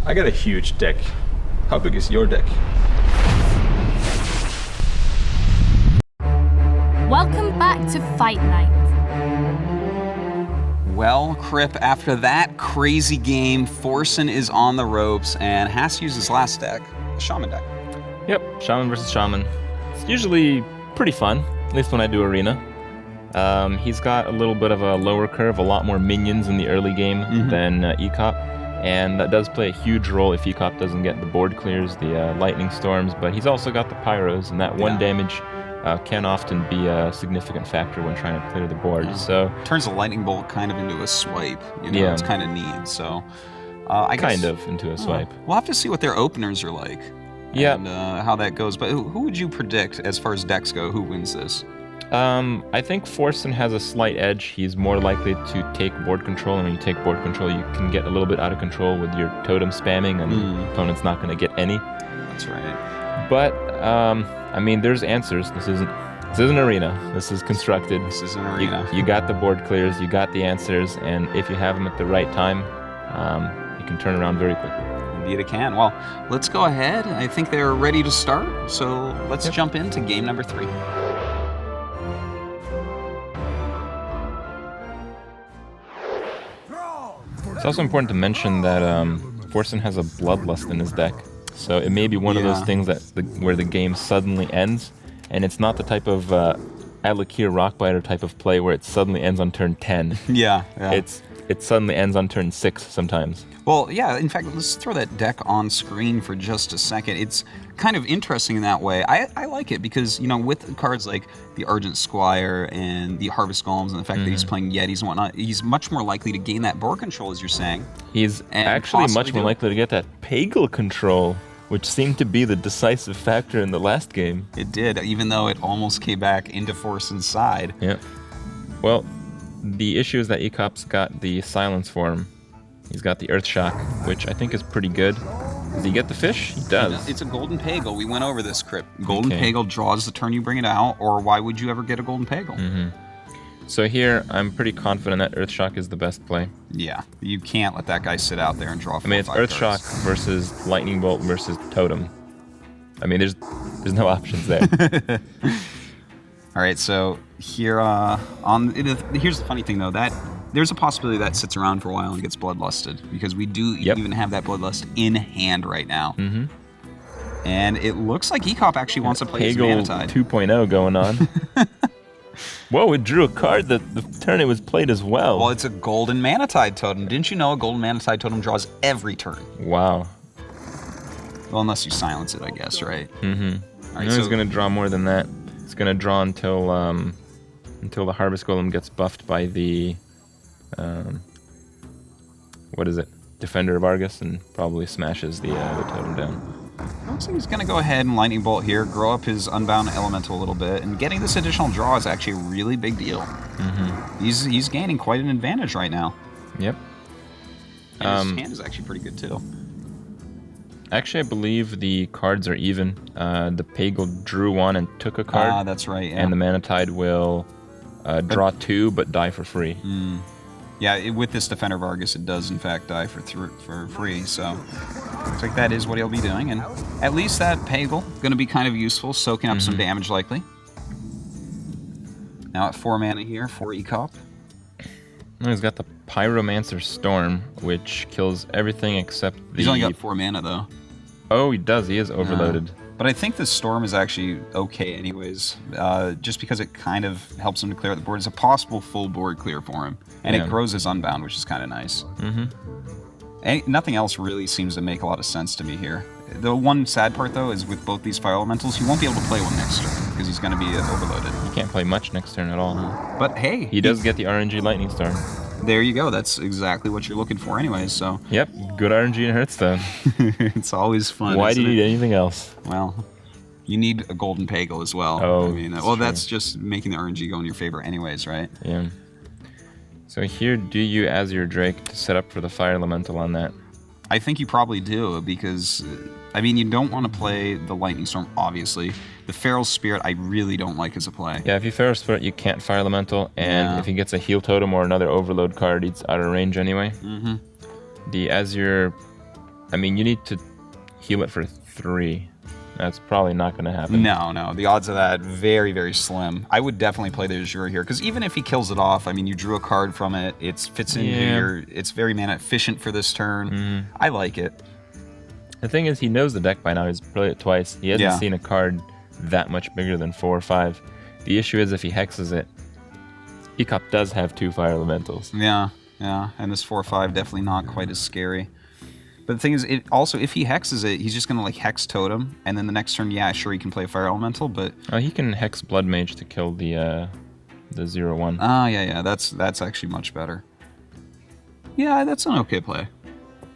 I got a huge deck. How big is your deck? Welcome back to Fight Night. Well, Ek0p, after that crazy game, Forsen is on the ropes and has to use his last deck, the Shaman deck. Yep, Shaman versus Shaman. It's usually pretty fun, at least when I do Arena. He's got a little bit of a lower curve, a lot more minions in the early game than Ek0p, and that does play a huge role if Ek0p doesn't get the board clears, the lightning storms, but he's also got the pyros, and that one damage can often be a significant factor when trying to clear the board. So turns a lightning bolt kind of into a swipe. You know, it's kind of neat. So I guess into a swipe. We'll have to see what their openers are like. Yeah. And how that goes. But who would you predict as far as decks go? Who wins this? I think Forsen has a slight edge. He's more likely to take board control, and when you take board control, you can get a little bit out of control with your totem spamming, and the opponent's not going to get any. That's right. But I mean, there's answers. This isn't Arena. This is constructed. This is an Arena. You got the board clears. You got the answers, and if you have them at the right time, you can turn around very quickly. Indeed, it can. Well, let's go ahead. I think they're ready to start. So let's jump into game number 3. It's also important to mention that Forsen has a Bloodlust in his deck. So it may be one of those things where the game suddenly ends, and it's not the type of Alakir Rockbiter type of play where it suddenly ends on turn 10. Yeah. It suddenly ends on turn 6 sometimes. Well, yeah, in fact, let's throw that deck on screen for just a second. It's kind of interesting in that way. I like it because, you know, with cards like the Argent Squire and the Harvest Golems and the fact that he's playing Yetis and whatnot, he's much more likely to gain that board control, as you're saying. He's actually much more likely to get that Pagel control, which seemed to be the decisive factor in the last game. It did, even though it almost came back into Forsen's side. Yeah. Well, the issue is that Ek0p's got the Silence form. He's got the Earth Shock, which I think is pretty good. Does he get the fish? He does. It's a Golden Pagel. We went over this, Ek0p. Golden Pagel draws the turn you bring it out, or why would you ever get a Golden Pagel? So here, I'm pretty confident that Earth Shock is the best play. Yeah, you can't let that guy sit out there and draw 4 I mean, it's Earth Shock versus Lightning Bolt versus Totem. I mean, there's no options there. All right, so here here's the funny thing though, that there's a possibility that sits around for a while and gets bloodlusted, because we do even have that bloodlust in hand right now. And it looks like Ek0p actually wants to play his Manatide. 2.0 going on. Whoa, it drew a card that the turn it was played as well. Well, it's a Golden Manatide Totem. Didn't you know a Golden Manatide Totem draws every turn? Wow. Well, unless you silence it, I guess, right? All right, It's going to draw more than that. It's going to draw until the Harvest Golem gets buffed by the what is it? Defender of Argus, and probably smashes the totem down. Looks like he's going to go ahead and Lightning Bolt here, grow up his Unbound Elemental a little bit, and getting this additional draw is actually a really big deal. He's gaining quite an advantage right now. Yep. And his hand is actually pretty good too. Actually, I believe the cards are even. The Pagel drew one and took a card. Ah, that's right, yeah. And the Manatide will draw 2 but die for free. Yeah, with this Defender of Argus, it does in fact die for free, so looks like that is what he'll be doing. And at least that Pagel, going to be kind of useful, soaking up some damage likely. Now at 4 mana here for Ek0p. He's got the Pyromancer Storm, which kills everything except the... He's only got 4 mana though. Oh, he does. He is overloaded. But I think the Storm is actually okay anyways, just because it kind of helps him to clear out the board. It's a possible full board clear for him. And it grows his Unbound, which is kind of nice. Nothing else really seems to make a lot of sense to me here. The one sad part, though, is with both these Fire Elementals, he won't be able to play one next turn, because he's going to be overloaded. He can't play much next turn at all. But hey... He does get the RNG Lightning Storm. There you go. That's exactly what you're looking for anyways, so... Yep, good RNG in Hearthstone. It's always fun, Why do you need anything else? Well, you need a Golden Pagel as well. Oh, I mean, that's just making the RNG go in your favor anyways, right? Yeah. So here, do you as your Drake to set up for the Fire Elemental on that? I think you probably do, because, I mean, you don't want to play the Lightning Storm, obviously. The Feral Spirit, I really don't like as a play. Yeah, if you Feral Spirit, you can't Fire Elemental, and if he gets a Heal Totem or another Overload card, he's out of range anyway. The as your I mean, you need to heal it for 3. That's probably not going to happen. No. The odds of that very, very slim. I would definitely play the Azure here because even if he kills it off, I mean, you drew a card from it. It fits in here. It's very mana efficient for this turn. I like it. The thing is, he knows the deck by now. He's played it twice. He hasn't seen a card that much bigger than 4 or 5. The issue is if he hexes it, Ek0p does have 2 fire elementals. Yeah. And this 4/5 definitely not quite as scary. But the thing is, it also, if he hexes it, he's just going to like hex totem, and then the next turn, yeah, sure, he can play a fire elemental, but... He can hex Blood Mage to kill the 0/1. Oh, yeah, that's actually much better. Yeah, that's an okay play.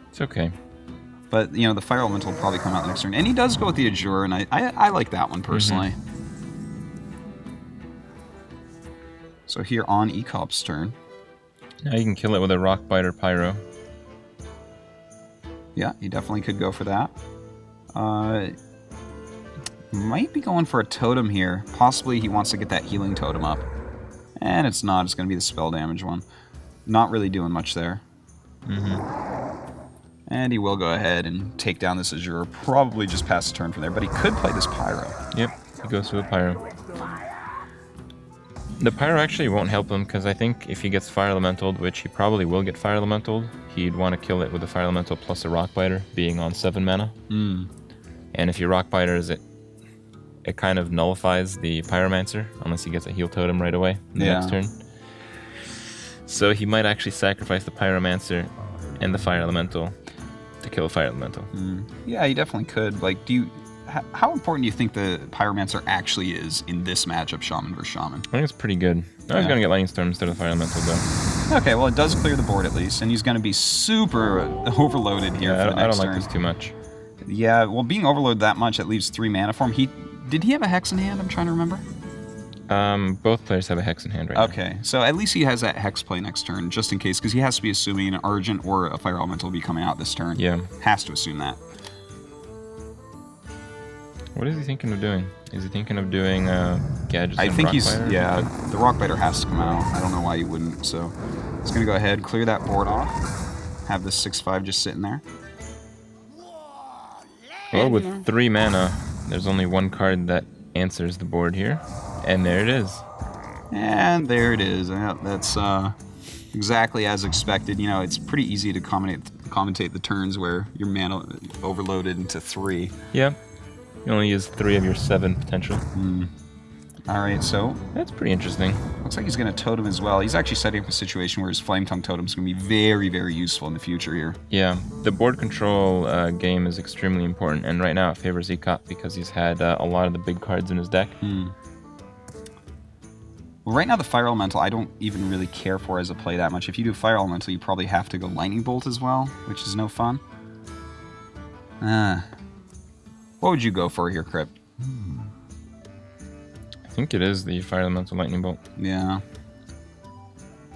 It's okay. But, you know, the fire elemental will probably come out the next turn. And he does go with the Azure, and I like that one, personally. So here on Ek0p's turn. Now you can kill it with a Rockbiter Pyro. Yeah, he definitely could go for that. Might be going for a totem here. Possibly he wants to get that healing totem up. And it's not. It's going to be the spell damage one. Not really doing much there. And he will go ahead and take down this Azure. Probably just pass the turn from there. But he could play this Pyro. Yep, he goes to a Pyro. The Pyro actually won't help him because I think if he gets Fire Elemental, which he probably will get Fire Elemental, he'd want to kill it with a Fire Elemental plus a Rockbiter, being on 7 mana. And if you Rockbiters it, it kind of nullifies the Pyromancer, unless he gets a heal totem right away the next turn. So he might actually sacrifice the Pyromancer and the Fire Elemental to kill a Fire Elemental. Yeah, he definitely could. Like, how important do you think the Pyromancer actually is in this matchup, Shaman versus Shaman? I think it's pretty good. I was going to get Lightning Storm instead of Fire Elemental, though. Okay, well, it does clear the board at least, and he's going to be super overloaded here for the next turn. I don't like this too much. Yeah, well, being overloaded that much, it leaves 3 mana for him. Did he have a Hex in hand? I'm trying to remember. Both players have a Hex in hand right now. Okay, so at least he has that Hex play next turn, just in case, because he has to be assuming an Argent or a Fire Elemental will be coming out this turn. Yeah. Has to assume that. What is he thinking of doing? Is he thinking of doing Gadgets I and think Rockbiter? yeah, the Rockbiter has to come out. I don't know why he wouldn't, so he's going to go ahead, clear that board off, have this 6/5 just sitting there. Well, with 3 mana, there's only 1 card that answers the board here, and there it is. And there it is. That's exactly as expected. You know, it's pretty easy to commentate the turns where your mana overloaded into 3. Yeah. You only use 3 of your 7 potential. Alright, so... That's pretty interesting. Looks like he's going to totem as well. He's actually setting up a situation where his Flame Tongue totem is going to be very, very useful in the future here. Yeah, the board control game is extremely important, and right now it favors Ek0p because he's had a lot of the big cards in his deck. Well, right now the Fire Elemental I don't even really care for as a play that much. If you do Fire Elemental, you probably have to go Lightning Bolt as well, which is no fun. What would you go for here, Ek0p? I think it is the Fire Elemental Lightning Bolt. Yeah.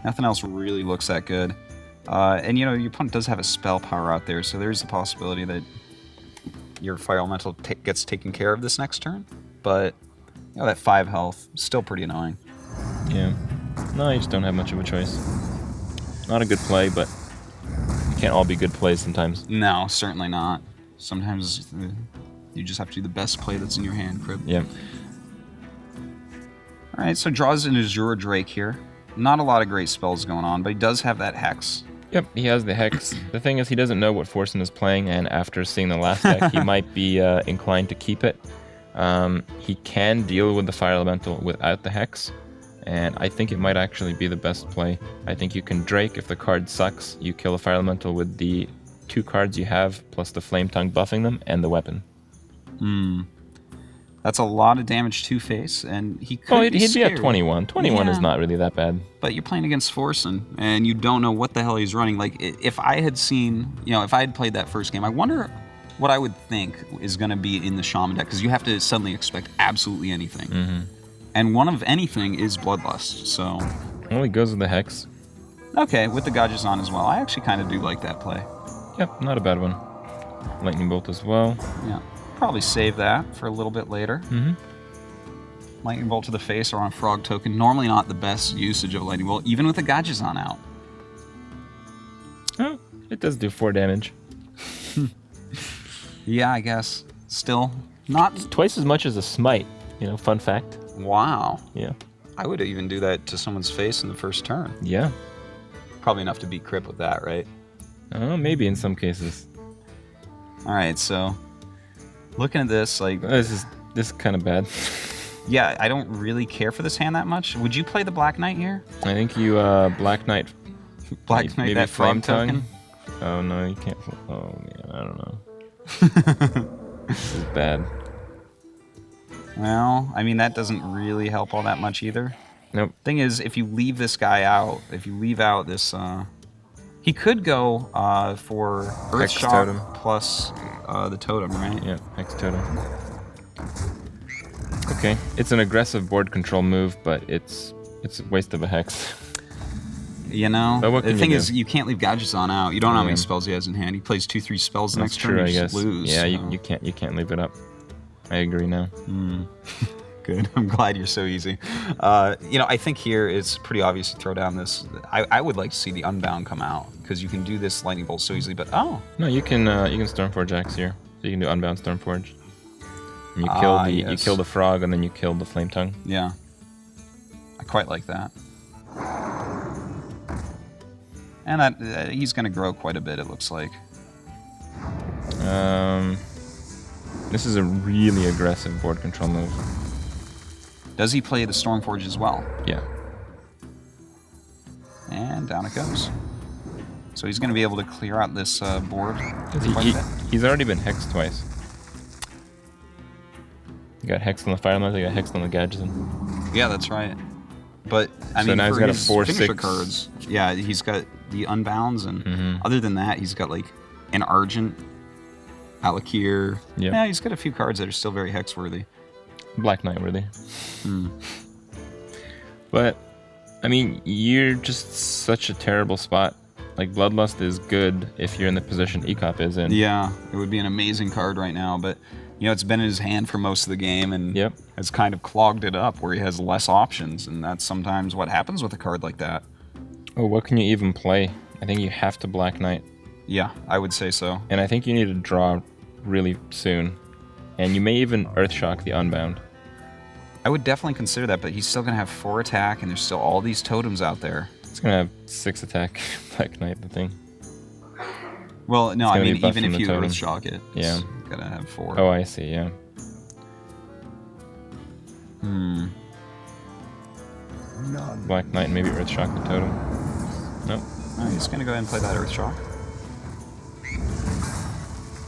Nothing else really looks that good. And, you know, your opponent does have a spell power out there, so there's a possibility that your Fire Elemental gets taken care of this next turn. But, you know, that 5 health, still pretty annoying. Yeah. No, you just don't have much of a choice. Not a good play, but it can't all be good plays sometimes. No, certainly not. Sometimes you just have to do the best play that's in your hand, Ek0p. Yeah. Alright, so draws an Azure Drake here. Not a lot of great spells going on, but he does have that Hex. Yep, he has the Hex. The thing is, he doesn't know what Forsen is playing, and after seeing the last deck, he might be inclined to keep it. He can deal with the Fire Elemental without the Hex, and I think it might actually be the best play. I think you can Drake. If the card sucks, you kill a Fire Elemental with the 2 cards you have, plus the Flame Tongue buffing them, and the weapon. That's a lot of damage to face, and he could he'd be at 21. 21 is not really that bad. But you're playing against Forsen, and you don't know what the hell he's running. Like, if I had seen, you know, if I had played that first game, I wonder what I would think is going to be in the Shaman deck, because you have to suddenly expect absolutely anything. And one of anything is Bloodlust, so... Well, he goes with the Hex. Okay, with the Gadgets on as well. I actually kind of do like that play. Yep, not a bad one. Lightning Bolt as well. Yeah. Probably save that for a little bit later. Lightning Bolt to the face or on a Frog token. Normally not the best usage of Lightning Bolt, even with the Gadgetzon out. Oh, it does do 4 damage. Yeah, I guess. Still, not... Twice as much as a smite, you know, fun fact. Wow. Yeah. I would even do that to someone's face in the first turn. Yeah. Probably enough to beat Crip with that, right? Maybe in some cases. Alright, so... Looking at this, like... This is kind of bad. Yeah, I don't really care for this hand that much. Would you play the Black Knight here? I think you, Black Knight... Black Knight, maybe that frog Flame token? Oh, no, you can't... Oh, man, I don't know. This is bad. Well, I mean, that doesn't really help all that much either. Nope. Thing is, if you leave this guy out, if you leave out this... he could go for Earth Hex Shock Totem. plus the Totem, right? Yeah, Hex Totem. Okay, it's an aggressive board control move, but it's a waste of a Hex. You know, But what the can thing you is, do? you can't leave Gadgetzon out. You don't know how many Yeah. spells he has in hand. He plays 2-3 spells the That's next true, turn. I You guess. just lose. Yeah, so. you can't leave it up. I agree now. Good. I'm glad you're so easy. You know, I think here it's pretty obvious to throw down this. I would like to see the Unbound come out because you can do this Lightning Bolt so easily. But No, you can Stormforge Axe here. So you can do Unbound Stormforge. And you kill the frog and then you kill the Flame Tongue. yeah, I quite like that. And that he's going to grow quite a bit. It looks like. This is a really aggressive board control move. Does he play the Stormforge as well? Yeah. And down it goes. So he's going to be able to clear out this board quite a bit. He's already been hexed twice. You got hexed on the Fire Elemental, you got hexed on the Gadgetzon. Yeah, that's right. But I So mean, now he's for got a his 4/6. finisher cards, yeah, he's got the Unbounds, and other than that, he's got like an Argent, Alakir. Yep. Yeah, he's got a few cards that are still very hex worthy. Black Knight worthy. But, I mean, you're just such a terrible spot. Like, Bloodlust is good if you're in the position Ek0p is in. Yeah, it would be an amazing card right now, but you know, it's been in his hand for most of the game and Yep. has kind of clogged it up where he has less options, and that's sometimes what happens with a card like that. Oh, what can you even play? I think you have to Black Knight. Yeah, I would say so. And I think you need to draw really soon. And you may even Earthshock the Unbound. I would definitely consider that, but he's still going to have 4 attack, and there's still all these totems out there. It's gonna have 6 attack, Black Knight, the thing. Well, no, It's I gonna be mean, buffed even from if the you totem. Earthshock it, Yeah. it's going to have 4. Oh, I see, yeah. Black Knight and maybe Earthshock the totem. Nope. Alright, he's going to go ahead and play that Earthshock.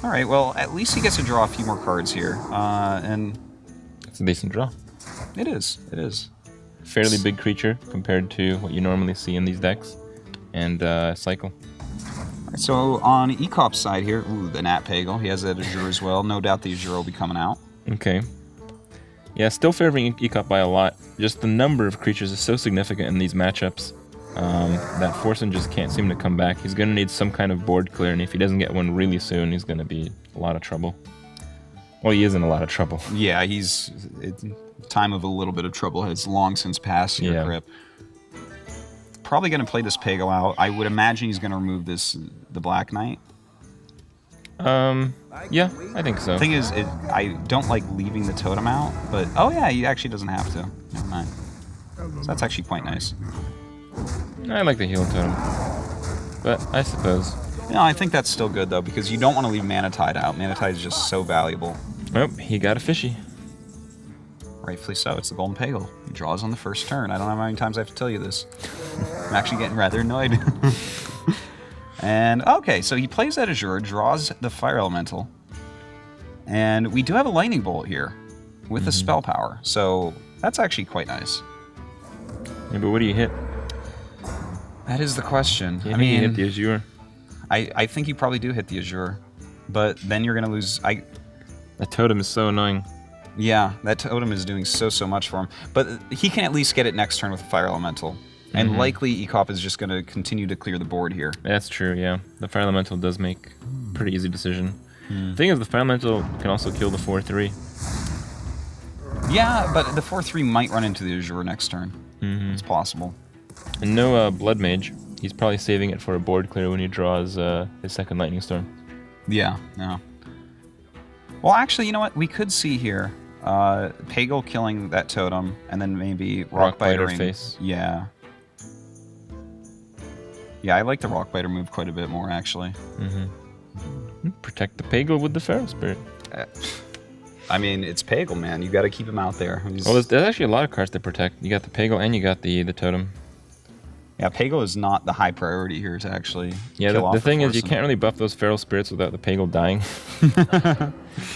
Alright, well, at least he gets to draw a few more cards here. And It's a decent draw. it is. It is. Fairly big creature compared to what you normally see in these decks. And cycle. Alright, so on Ek0p's side here, ooh, the Nat Pagel. He has that Azure as well. No doubt the Azure will be coming out. Okay. Yeah, still favoring Ek0p by a lot. Just the number of creatures is so significant in these matchups that Forsen just can't seem to come back. He's going to need some kind of board clear, and if he doesn't get one really soon, he's going to be in a lot of trouble. Well, he is in a lot of trouble. Yeah, time of a little bit of trouble has long since passed here, Yeah. Crip. Probably going to play this Pagel out. I would imagine he's going to remove the Black Knight. Yeah, I think so. The thing is, I don't like leaving the totem out, but oh yeah, he actually doesn't have to. Never mind. So that's actually quite nice. I like the heal totem. But I suppose. No, I think that's still good though, because you don't want to leave Mana Tide out. Mana Tide is just so valuable. Oh, he got a fishy. Rightfully so. It's the Golden Pagel. He draws on the first turn. I don't know how many times I have to tell you this. I'm actually getting rather annoyed. And okay, so he plays that Azure, draws the Fire Elemental, and we do have a Lightning Bolt here with the spell power. So that's actually quite nice. Yeah, but what do you hit? That is the question. Yeah, I mean, you hit the Azure. I think you probably do hit the Azure, but then you're gonna lose. That totem is so annoying. Yeah, that totem is doing so much for him. But he can at least get it next turn with Fire Elemental. And likely Ek0p is just going to continue to clear the board here. That's true, yeah. The Fire Elemental does make a pretty easy decision. The thing is, the Fire Elemental can also kill the 4/3. Yeah, but the 4/3 might run into the Azure next turn. It's possible. And no Blood Mage. He's probably saving it for a board clear when he draws his second Lightning Storm. Yeah, no. Well, actually, you know what? We could see here. Pagel killing that totem, and then maybe Rockbiter Rockbitering. face. Yeah. Yeah, I like the Rockbiter move quite a bit more, actually. Protect the Pagel with the Feral Spirit. I mean, it's Pagel, man. You got to keep him out there. Well, there's actually a lot of cards to protect. You got the Pagel and you got the totem. Yeah, Pagel is not the high priority here to actually kill off the thing is, you Forsen. can't really buff those Feral Spirits without the Pagel dying.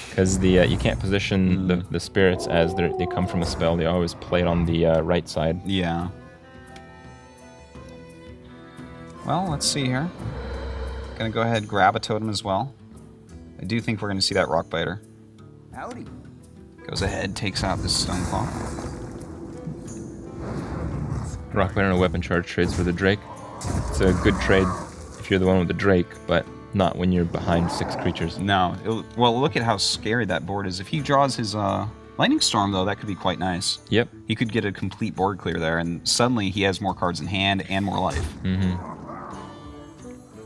Because you can't position the spirits as they come from a spell. They always play it on the right side. Yeah. Well, let's see here. Gonna go ahead and grab a totem as well. I do think we're gonna see that Rockbiter. Howdy. Goes ahead, takes out this Stoneclaw. Rockbiter and a weapon charge trades for the Drake. It's a good trade if you're the one with the Drake, but not when you're behind 6 creatures. No. Well, look at how scary that board is. If he draws his Lightning Storm, though, that could be quite nice. Yep. He could get a complete board clear there, and suddenly he has more cards in hand and more life.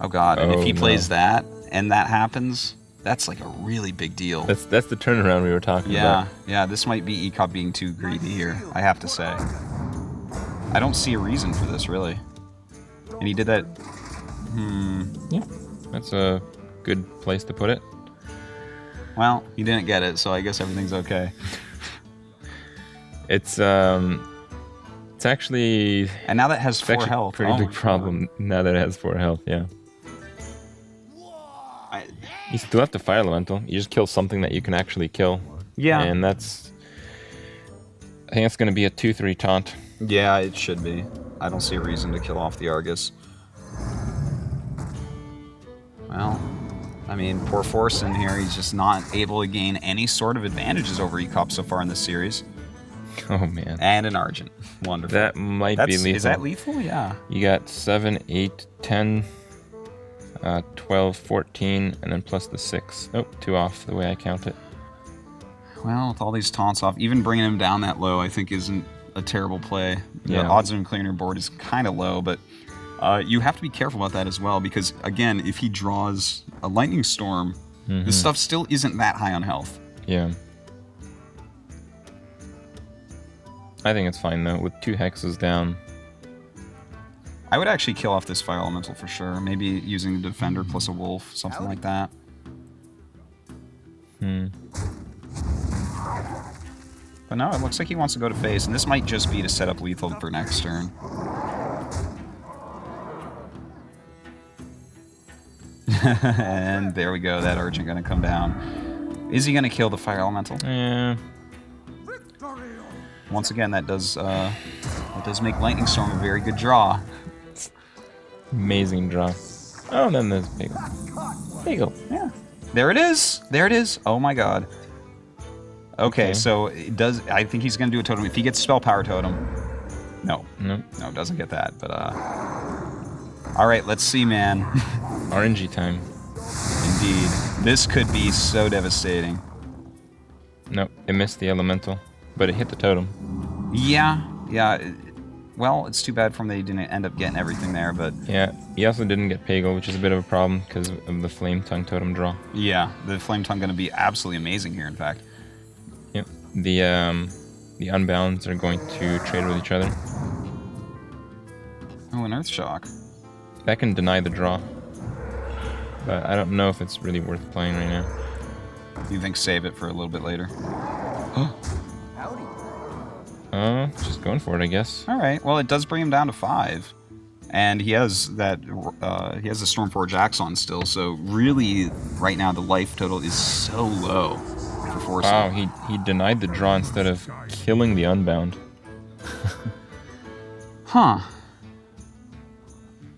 Oh, God. And if he plays that, and that happens, that's like a really big deal. That's the turnaround we were talking about. Yeah, this might be ECOP being too greedy here, I have to say. I don't see a reason for this, really. And he did that... Yeah, that's a good place to put it. Well, he didn't get it, so I guess everything's okay. It's actually... And now that has 4 actually health. a pretty big problem now that it has 4 health, yeah. You still have to Fire Elemental. You just kill something that you can actually kill. Yeah. And that's... I think it's going to be a 2-3 taunt. Yeah, it should be. I don't see a reason to kill off the Argus. Well, I mean, poor Forsen here, he's just not able to gain any sort of advantages over ECOP so far in this series. Oh, man. And an Argent. Wonderful. That might be lethal. Is that lethal? Yeah. You got 7, 8, 10, 12, 14, and then plus the 6. Oh, 2 off the way I count it. Well, with all these taunts off, even bringing him down that low, I think isn't a terrible play. Yeah. The odds of him clearing your board is kind of low, but you have to be careful about that as well, because, again, if he draws a Lightning Storm, this stuff still isn't that high on health. Yeah. I think it's fine, though, with 2 hexes down. I would actually kill off this Fire Elemental for sure. Maybe using the Defender plus a Wolf, something like that. But no, it looks like he wants to go to face, and this might just be to set up lethal for next turn. And there we go, that Argent gonna come down. Is he gonna kill the Fire Elemental? Yeah. Once again, that does make Lightning Storm a very good draw. Amazing draw. Oh, and then there's Pagel. Pagel. Yeah. There it is. There it is. Oh my god. Okay, so it does. I think he's gonna do a totem. If he gets Spell Power Totem, no, doesn't get that. But all right, let's see, man. RNG time. Indeed, this could be so devastating. Nope, it missed the elemental, but it hit the totem. Yeah. Well, it's too bad for him that he didn't end up getting everything there, but Yeah, he also didn't get Pagel, which is a bit of a problem because of the Flame Tongue totem draw. yeah, the Flame Tongue gonna be absolutely amazing here. In fact. Yep. The Unbounds are going to trade with each other. Oh, an Earth Shock. That can deny the draw. But I don't know if it's really worth playing right now. You think save it for a little bit later? Just going for it, I guess. All right. Well, it does bring him down to 5, and he has that. He has the Stormforge Axon still. So really, right now the life total is so low for Forsen. Wow, he denied the draw instead of killing the Unbound. Huh.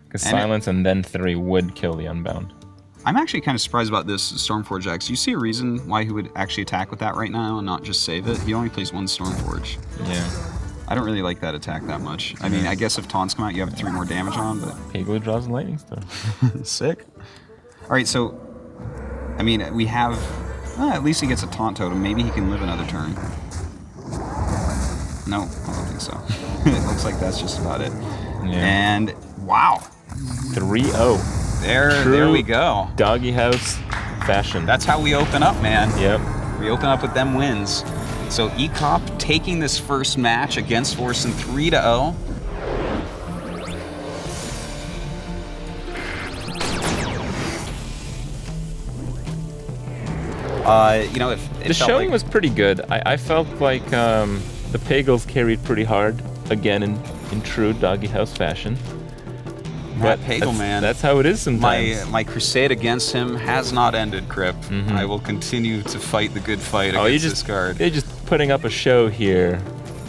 Because Silence and then 3 would kill the Unbound. I'm actually kind of surprised about this Stormforge Axe. Do you see a reason why he would actually attack with that right now and not just save it? He only plays 1 Stormforge. Yeah. I don't really like that attack that much. I mean, I guess if taunts come out, you have 3 more damage on, but... Pagel draws a Lightning Storm. Sick. Alright, so... I mean, we have... at least he gets a taunt totem. Maybe he can live another turn. No, I don't think so. It looks like that's just about it. Yeah. And... wow! 3-0. There we go. DogeHouse fashion. That's how we open up, man. Yep. We open up with them wins. So Ek0p taking this first match against Forsen 3-0. You know, the showing was pretty good. I felt like the Pagels carried pretty hard, again in true DogeHouse fashion. But Pagel, man, that's how it is sometimes. My crusade against him has not ended, Krip. I will continue to fight the good fight against this card. They're just putting up a show here.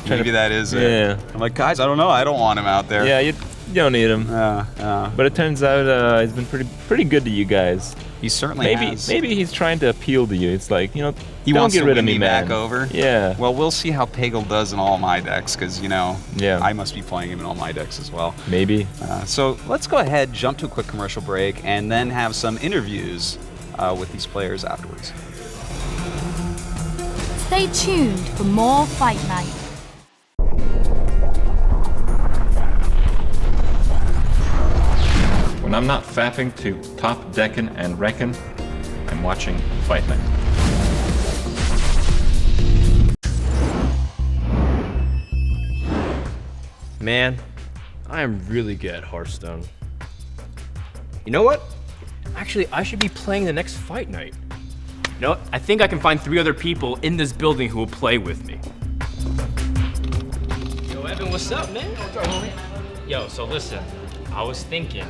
Maybe that is it. Yeah. I'm like, guys, I don't know. I don't want him out there. Yeah, you don't need him. But it turns out he's been pretty good to you guys. He certainly has. Maybe he's trying to appeal to you. It's like, you know, he don't wants get to rid win of me, me man. back over. Yeah. Well, we'll see how Pagel does in all my decks, because, you know, I must be playing him in all my decks as well. Maybe. So let's go ahead, jump to a quick commercial break, and then have some interviews with these players afterwards. Stay tuned for more Fight Night. When I'm not fapping to top decking and reckon, I'm watching Fight Night. Man, I am really good at Hearthstone. You know what? Actually, I should be playing the next Fight Night. You know what? I think I can find 3 other people in this building who will play with me. Yo, Evan, what's up, man? What's up, homie? Yo, so listen, I was thinking,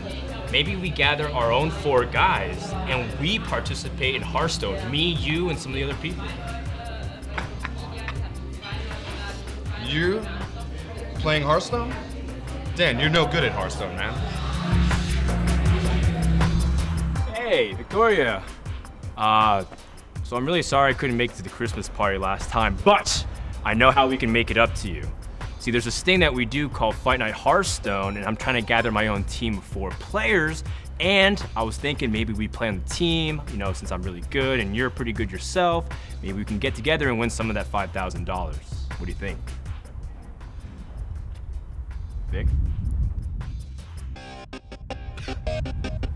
maybe we gather our own 4 guys and we participate in Hearthstone. Me, you, and some of the other people. You playing Hearthstone? Dan, you're no good at Hearthstone, man. Hey, Victoria. So I'm really sorry I couldn't make it to the Christmas party last time, but I know how we can make it up to you. See, there's this thing that we do called Fight Night Hearthstone, and I'm trying to gather my own team of 4 players, and I was thinking maybe we play on the team, you know, since I'm really good and you're pretty good yourself, maybe we can get together and win some of that $5,000. What do you think? Vic?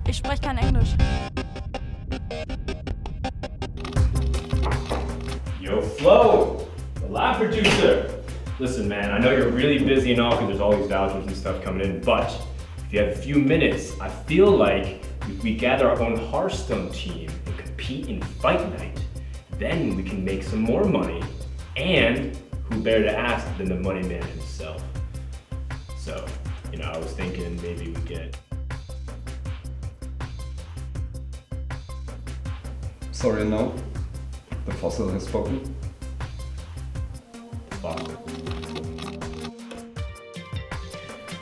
Ich spreche kein Englisch. Yo, Flo, the lab producer. Listen, man, I know you're really busy and all because there's all these vouchers and stuff coming in, but if you have a few minutes, I feel like if we gather our own Hearthstone team and compete in Fight Night, then we can make some more money, and who better to ask than the money man himself. So, you know, I was thinking maybe we get... Sorry, no. The fossil has spoken.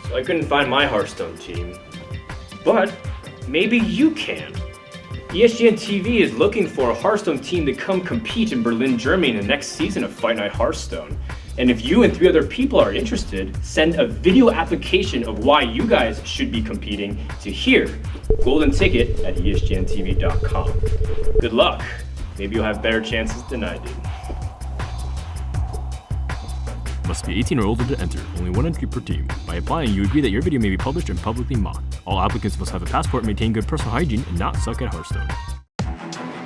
So I couldn't find my Hearthstone team, but maybe you can. ESGN TV is looking for a Hearthstone team to come compete in Berlin, Germany in the next season of Fight Night Hearthstone. And if you and 3 other people are interested, send a video application of why you guys should be competing to here. Golden ticket at esgntv.com. Good luck. Maybe you'll have better chances than I did. Must be 18 or older to enter. Only 1 entry per team. By applying, you agree that your video may be published and publicly mocked. All applicants must have a passport, maintain good personal hygiene, and not suck at Hearthstone.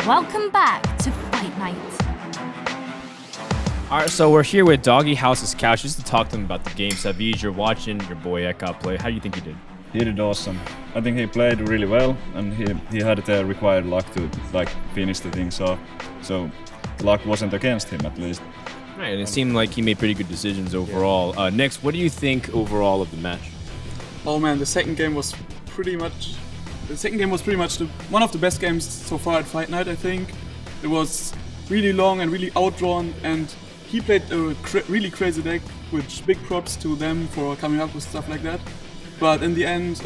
Welcome back to Fight Night. Alright, so we're here with DogeHouse's couch just to talk to them about the game. Savij, you're watching your boy Ek0p play. How do you think he did? He did awesome. I think he played really well, and he had the required luck to finish the things off. So luck wasn't against him, at least. Right, and it seemed like he made pretty good decisions overall. Next, what do you think overall of the match? Oh man, the second game was pretty much one of the best games so far at Fight Night, I think. It was really long and really outdrawn, and he played a really crazy deck, which big props to them for coming up with stuff like that. But in the end,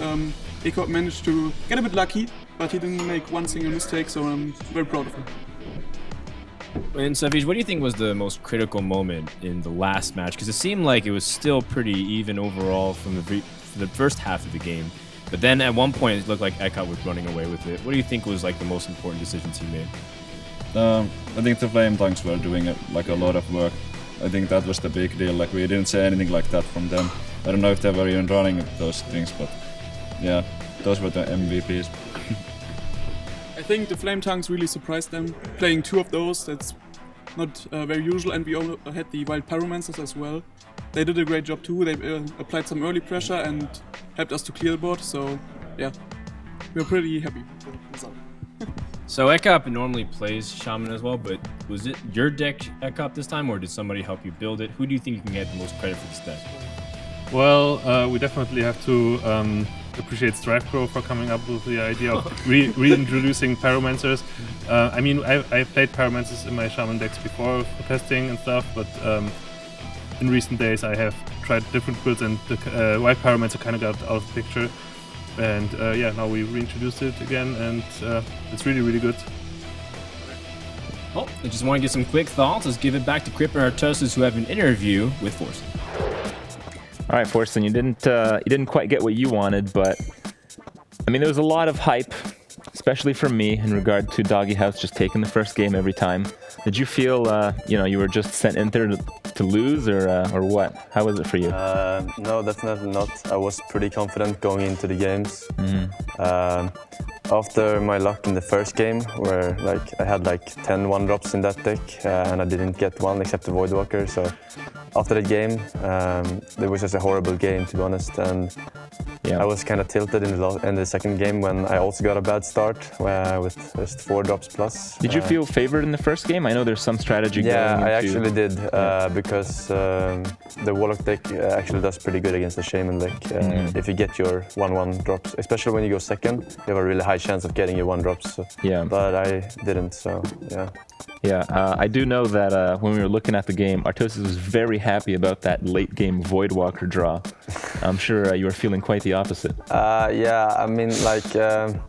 Ek0p managed to get a bit lucky, but he didn't make one single mistake, so I'm very proud of him. And Savij, what do you think was the most critical moment in the last match? Because it seemed like it was still pretty even overall from the first half of the game. But then at one point it looked like Ek0p was running away with it. What do you think was like the most important decisions he made? I think the Flame Tanks were doing a lot of work. I think that was the big deal. Like, we didn't say anything like that from them. I don't know if they were even running those things, but yeah, those were the MVPs. I think the Flame Tanks really surprised them. Playing 2 of those, that's not very usual, and we all had the Wild Pyromancers as well. They did a great job too. They applied some early pressure and helped us to clear the board, so yeah, we're pretty happy with the result. So Ek0p normally plays Shaman as well, but was it your deck Ek0p this time, or did somebody help you build it? Who do you think you can get the most credit for this deck? Well, we definitely have to appreciate StrivePro for coming up with the idea of reintroducing Pyromancers. I mean, I played Pyromancers in my Shaman decks before for testing and stuff, but in recent days I have tried different builds, and the Wild Pyromancer kind of got out of the picture. And yeah, now we reintroduced it again, and it's really, really good. Well, I just want to get some quick thoughts. Let's give it back to Krip and Artosis, who have an interview with Forsen. All right, Forsen, you didn't quite get what you wanted, but I mean, there was a lot of hype, especially from me, in regard to DogeHouse just taking the first game every time. Did you feel, you were just sent in there to lose, or what? How was it for you? No, definitely not. I was pretty confident going into the games. After my luck in the first game, where I had 10 one-drops in that deck, and I didn't get one except the Voidwalker, so after that game, it was just a horrible game, to be honest, and I was kind of tilted in the second game when I also got a bad start with just 4 drops plus. Did you feel favored in the first game? I know there's some strategy going into... Yeah, I actually did, because the Warlock deck actually does pretty good against the Shaman deck. If you get your 1/1 drops, especially when you go second, you have a really high chance of getting your 1 drops. So. Yeah. But I didn't, so yeah. Yeah, I do know that when we were looking at the game, Artosis was very happy about that late game Voidwalker draw. I'm sure you were feeling quite the opposite. Yeah, I mean, the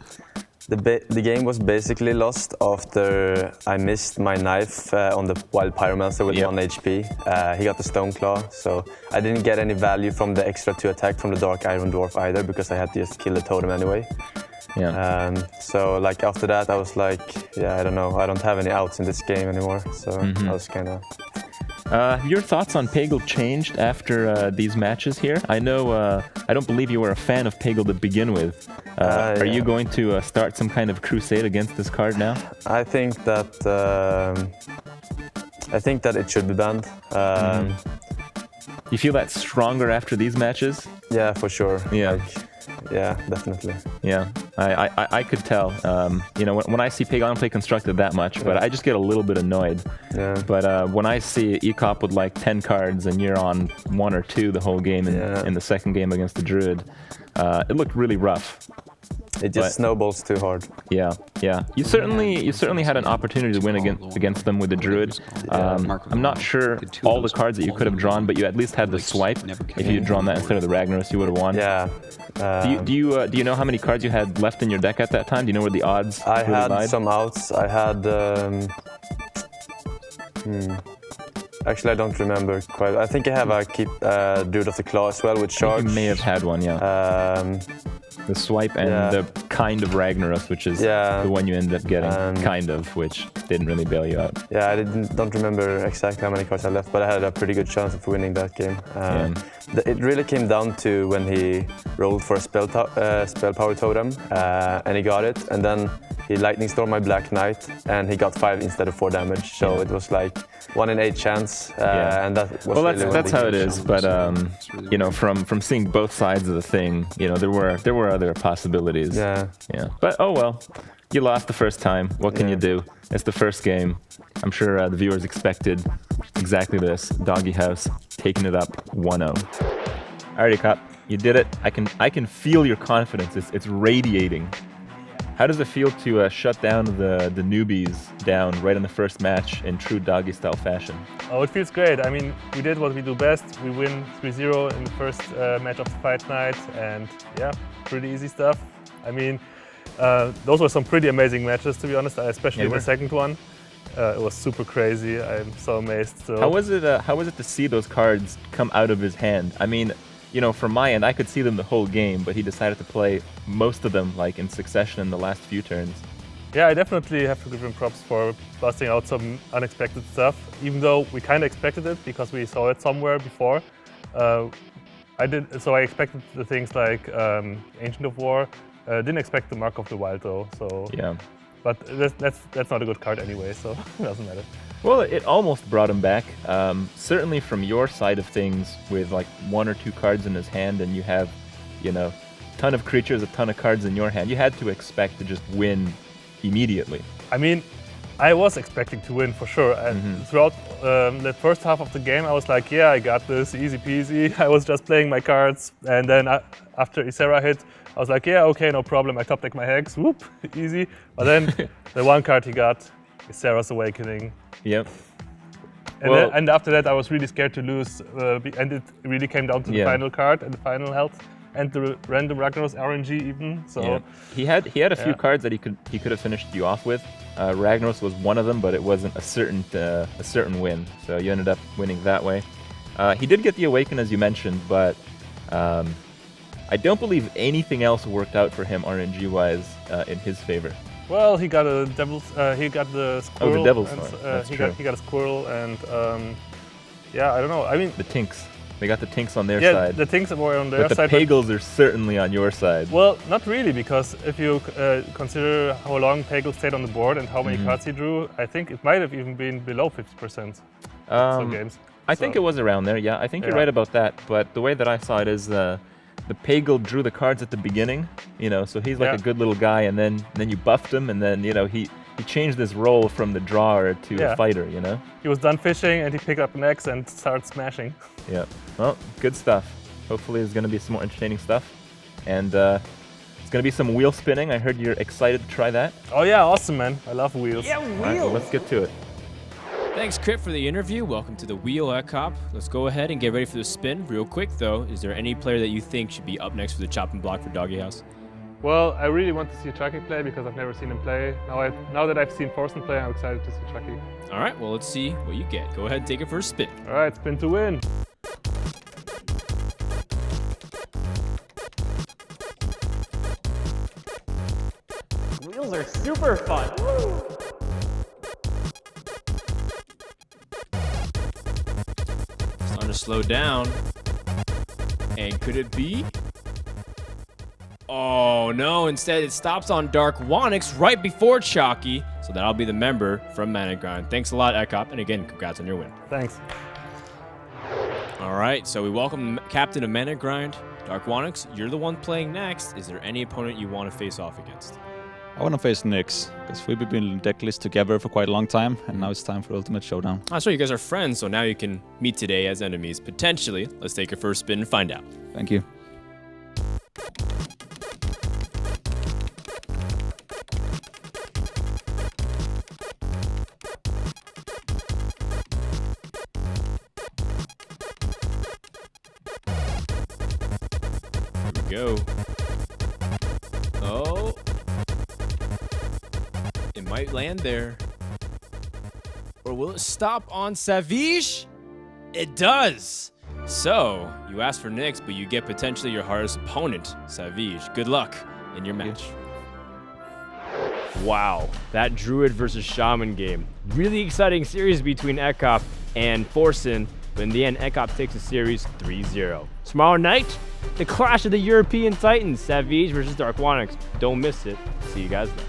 game was basically lost after I missed my knife on the Wild Pyromancer with 1 HP. He got the Stone Claw, so I didn't get any value from the extra 2 attack from the Dark Iron Dwarf either, because I had to just kill the totem anyway. Yeah. So after that I was I don't know, I don't have any outs in this game anymore, so I was kind of... Your thoughts on Pegel changed after these matches here? I know, I don't believe you were a fan of Pegel to begin with. Are you going to start some kind of crusade against this card now? I think that it should be banned. You feel that stronger after these matches? Yeah, for sure. Yeah. Yeah, definitely. Yeah, I could tell. When I see Pegel, I don't play Constructed that much, but I just get a little bit annoyed. Yeah. But when I see Ek0p with 10 cards and you're on 1 or 2 the whole game in the second game against the Druid, it looked really rough. It just snowballs too hard. Yeah, yeah. You certainly had an opportunity to win against them with the Druid. I'm not sure all the cards that you could have drawn, but you at least had the swipe. If you had drawn that instead of the Ragnaros, you would have won. Yeah. Do you know how many cards you had left in your deck at that time? Do you know where the odds I really had lied? some outs. I had... Actually, I don't remember quite. I think I have a Druid of the Claw as well with charge. You may have had one, yeah. The swipe and the kind of Ragnaros, which is the one you ended up getting, kind of, which didn't really bail you out. Yeah, I don't remember exactly how many cards I left, but I had a pretty good chance of winning that game. It really came down to when he rolled for a spell power totem, and he got it, and then he lightning stormed my Black Knight, and he got 5 instead of 4 damage. So it was 1 in 8 chance, and that was really that's how it is. But from seeing both sides of the thing, there were other possibilities. Yeah. But oh well, you lost the first time. What can you do? It's the first game. I'm sure the viewers expected exactly this. DogeHouse taking it up 1-0. Alrighty, Ek0p, you did it. I can feel your confidence. It's radiating. How does it feel to shut down the newbies down right in the first match in true Doggy style fashion? Oh, it feels great. I mean, we did what we do best. We win 3-0 in the first match of the fight night, and yeah, pretty easy stuff. I mean, those were some pretty amazing matches, to be honest, especially the second one. It was super crazy. I'm so amazed. So. How was it to see those cards come out of his hand? I mean, from my end, I could see them the whole game, but he decided to play most of them in succession in the last few turns. Yeah, I definitely have to give him props for busting out some unexpected stuff, even though we kind of expected it because we saw it somewhere before. I expected the things like Ancient of War. Didn't expect the Mark of the Wild though. So yeah, but that's not a good card anyway, so it doesn't matter. Well, it almost brought him back. Certainly from your side of things, with like 1 or 2 cards in his hand, and you have, you know, ton of creatures, a ton of cards in your hand. You had to expect to just win immediately. I mean, I was expecting to win for sure. And throughout the first half of the game, I was like, yeah, I got this, easy peasy. I was just playing my cards. And then after Ysera hit, I was like, yeah, okay, no problem. I top deck my Hex, whoop, easy. But then the one card he got, Ysera's Awakening. Yep. And after that, I was really scared to lose. And it really came down to the final card and the final health. And the random Ragnaros RNG even. So he had a few cards that he could have finished you off with. Ragnaros was one of them, but it wasn't a certain win. So you ended up winning that way. He did get the Awaken, as you mentioned, but I don't believe anything else worked out for him RNG wise in his favor. Well, he got a devil's. He got the squirrel. Oh, the devil's and, sword. That's he true. got a squirrel, and yeah, I don't know. I mean, the Tinks. They got the Tinks on their yeah, side. the Tinks were on their but side. The Pagels are certainly on your side. Well, not really, because if you consider how long Pagel stayed on the board and how many cards he drew, I think it might have even been below 50%. Some games. I think it was around there. Yeah, I think you're right about that. But the way that I saw it is the Pagel drew the cards at the beginning, you know, so he's like a good little guy, and then you buffed him, and then, you know, he changed his role from the drawer to a fighter, you know? He was done fishing and he picked up an axe and started smashing. Yeah, well, good stuff. Hopefully there's going to be some more entertaining stuff. And it's going to be some wheel spinning. I heard you're excited to try that. Oh yeah, awesome, man. I love wheels. Yeah, wheels! All right, well, let's get to it. Thanks, K0p, for the interview. Welcome to the wheel, Ek0p. Let's go ahead and get ready for the spin. Real quick, though, is there any player that you think should be up next for the chopping block for DogeHouse? Well, I really want to see Chucky play because I've never seen him play. Now that I've seen Forsen play, I'm excited to see Chucky. All right, well, let's see what you get. Go ahead and take it for a spin. All right, spin to win. Wheels are super fun. Woo! Starting to slow down. And could it be? Oh no, instead it stops on Dark Wonix right before Chalky. So that'll be the member from Managrind. Thanks a lot, Ek0p, and again, congrats on your win. Thanks. All right, so we welcome Captain of Managrind, Dark Wonix. You're the one playing next. Is there any opponent you want to face off against? I want to face Nyx, because we've been building deck list together for quite a long time, and now it's time for Ultimate Showdown. Ah, so you guys are friends, so now you can meet today as enemies, potentially. Let's take your first spin and find out. Thank you. Go. Oh. It might land there. Or will it stop on Savage? It does. So, you asked for Nyx, but you get potentially your hardest opponent, Savage. Good luck in your match. Wow, that Druid versus Shaman game. Really exciting series between Ek0p and Forsen, but in the end, Ek0p takes the series 3-0. Tomorrow night, the clash of the European Titans, Savage versus Dark Wonix. Don't miss it. See you guys then.